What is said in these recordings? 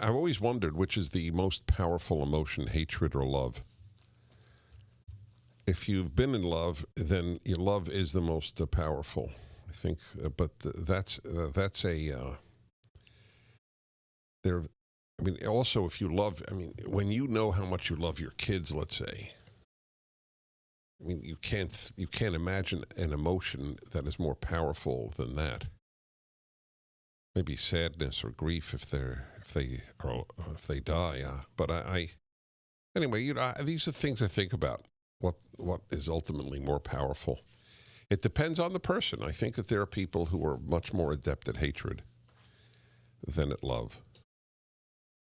I've always wondered which is the most powerful emotion, hatred or love. If you've been in love, then your love is the most powerful. I think, but that's a there. I mean, also if you love, I mean, when you know how much you love your kids, let's say, I mean, you can't imagine an emotion that is more powerful than that. Maybe sadness or grief if they die. But anyway, these are things I think about. What is ultimately more powerful? It depends on the person. I think that there are people who are much more adept at hatred than at love.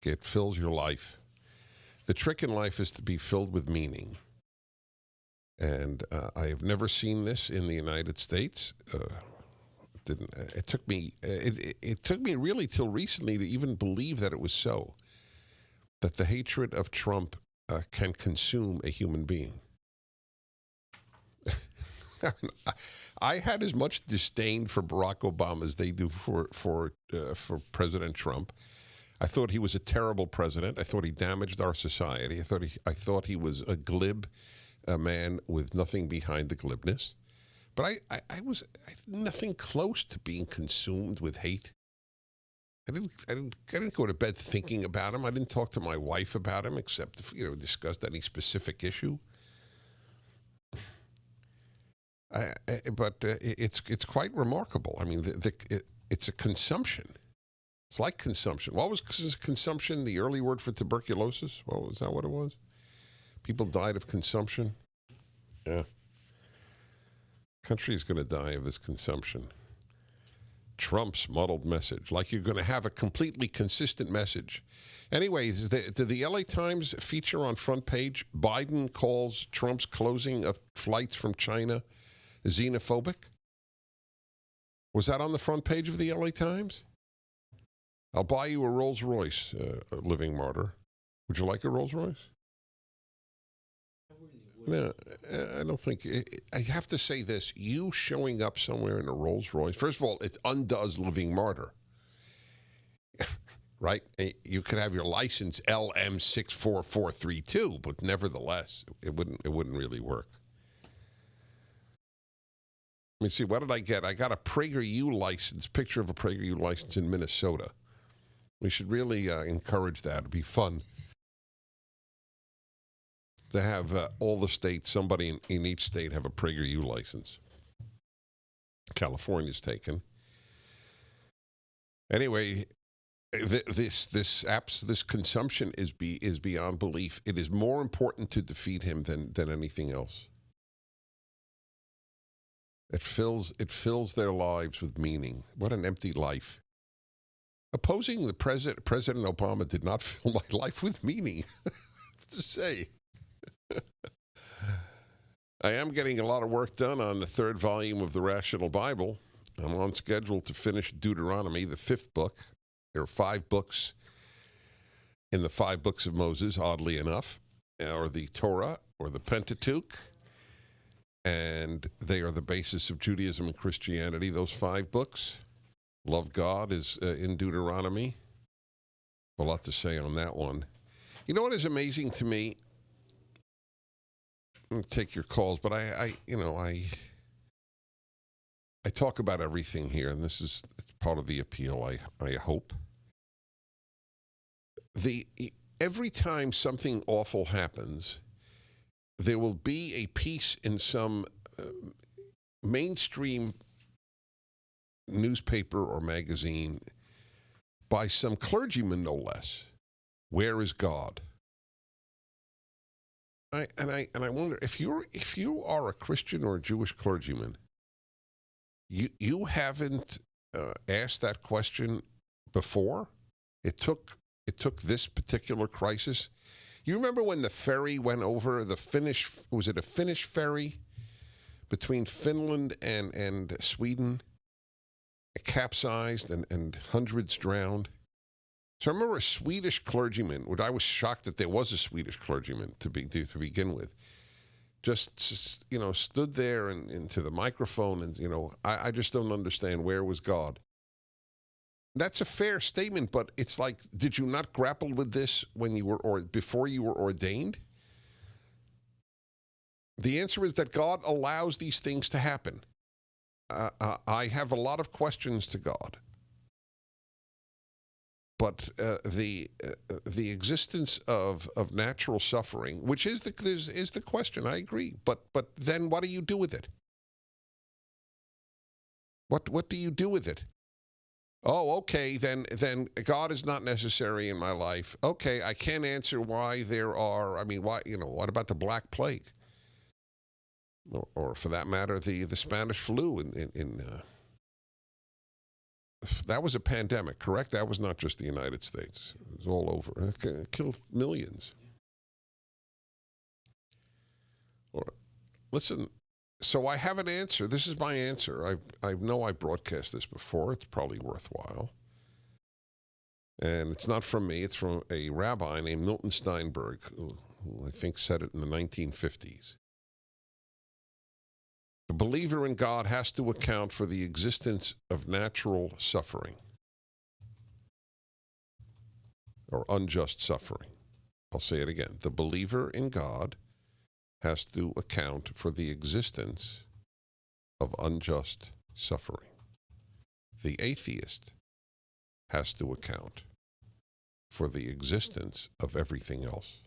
It fills your life. The trick in life is to be filled with meaning. And I have never seen this in the United States. Didn't it took me it took me really till recently to even believe that it was so, that the hatred of Trump can consume a human being. I had as much disdain for Barack Obama as they do for President Trump. I thought he was a terrible president. I thought he damaged our society. I thought he was a glib man with nothing behind the glibness. But I was nothing close to being consumed with hate. I didn't go to bed thinking about him. I didn't talk to my wife about him, except if, discussed any specific issue. But it's quite remarkable. I mean, it's a consumption. It's like consumption. What was consumption? The early word for tuberculosis? Well, was that what it was? People died of consumption. Yeah. Country is going to die of this consumption. Trump's muddled message, like you're going to have a completely consistent message. Anyways, did the LA Times feature on front page, Biden calls Trump's closing of flights from China xenophobic? Was that on the front page of the LA Times? I'll buy you a Rolls Royce, living martyr. Would you like a Rolls Royce? No, I don't think. I have to say this. You showing up somewhere in a Rolls Royce, first of all, it undoes living martyr. Right? You could have your license LM64432, but nevertheless, it wouldn't really work. Let me see, what did I get? I got a PragerU license, picture of a PragerU license in Minnesota. We should really encourage that. It'd be fun to have all the states, somebody in each state have a PragerU license. California's taken. Anyway, this consumption is beyond belief. It is more important to defeat him than anything else. It fills their lives with meaning. What an empty life. Opposing the President Obama did not fill my life with meaning. I have to say. I am getting a lot of work done on the third volume of the Rational Bible. I'm on schedule to finish Deuteronomy, the fifth book. There are 5 books in the 5 books of Moses, oddly enough, or the Torah, or the Pentateuch, and they are the basis of Judaism and Christianity, those 5 books. Love God is in Deuteronomy. A lot to say on that one. You know what is amazing to me? I'm gonna take your calls, but I talk about everything here, and this is part of the appeal, I hope. Every time something awful happens, there will be a piece in some mainstream newspaper or magazine by some clergyman, no less. Where is God? I wonder if you are a Christian or a Jewish clergyman, you haven't asked that question before. It took this particular crisis. You remember when the ferry went over the Finnish? Was it a Finnish ferry between Finland and Sweden? It capsized and hundreds drowned. So I remember a Swedish clergyman, which I was shocked that there was a Swedish clergyman to begin with, just stood there and into the microphone and I just don't understand, where was God? That's a fair statement, but it's like, did you not grapple with this when you were, or before you were ordained? The answer is that God allows these things to happen. I have a lot of questions to God, but the existence of natural suffering, which is the question. I agree, but then what do you do with it? What do you do with it? Oh, okay, then God is not necessary in my life. Okay, I can't answer why there are. I mean, why? What about the Black Plague? Or for that matter, the Spanish flu in that was a pandemic, correct? That was not just the United States. It was all over. It killed millions. Or, listen, so I have an answer. This is my answer. I know I broadcast this before. It's probably worthwhile. And it's not from me. It's from a rabbi named Milton Steinberg, who I think said it in the 1950s. The believer in God has to account for the existence of natural suffering or unjust suffering. I'll say it again. The believer in God has to account for the existence of unjust suffering. The atheist has to account for the existence of everything else.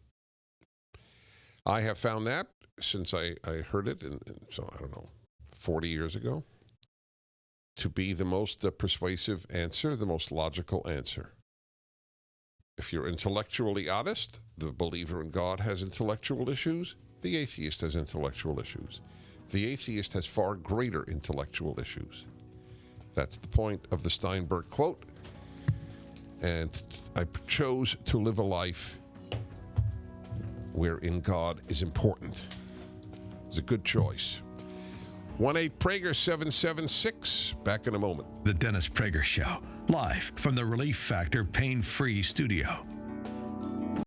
I have found that since I heard it, so I don't know, 40 years ago, to be the most persuasive answer, the most logical answer. If you're intellectually honest, the believer in God has intellectual issues. The atheist has intellectual issues. The atheist has far greater intellectual issues. That's the point of the Steinberg quote. And I chose to live a life wherein God is important. It's a good choice. 1-8-PRAGER-776. Back in a moment. The Dennis Prager Show, live from the Relief Factor Pain-Free Studio.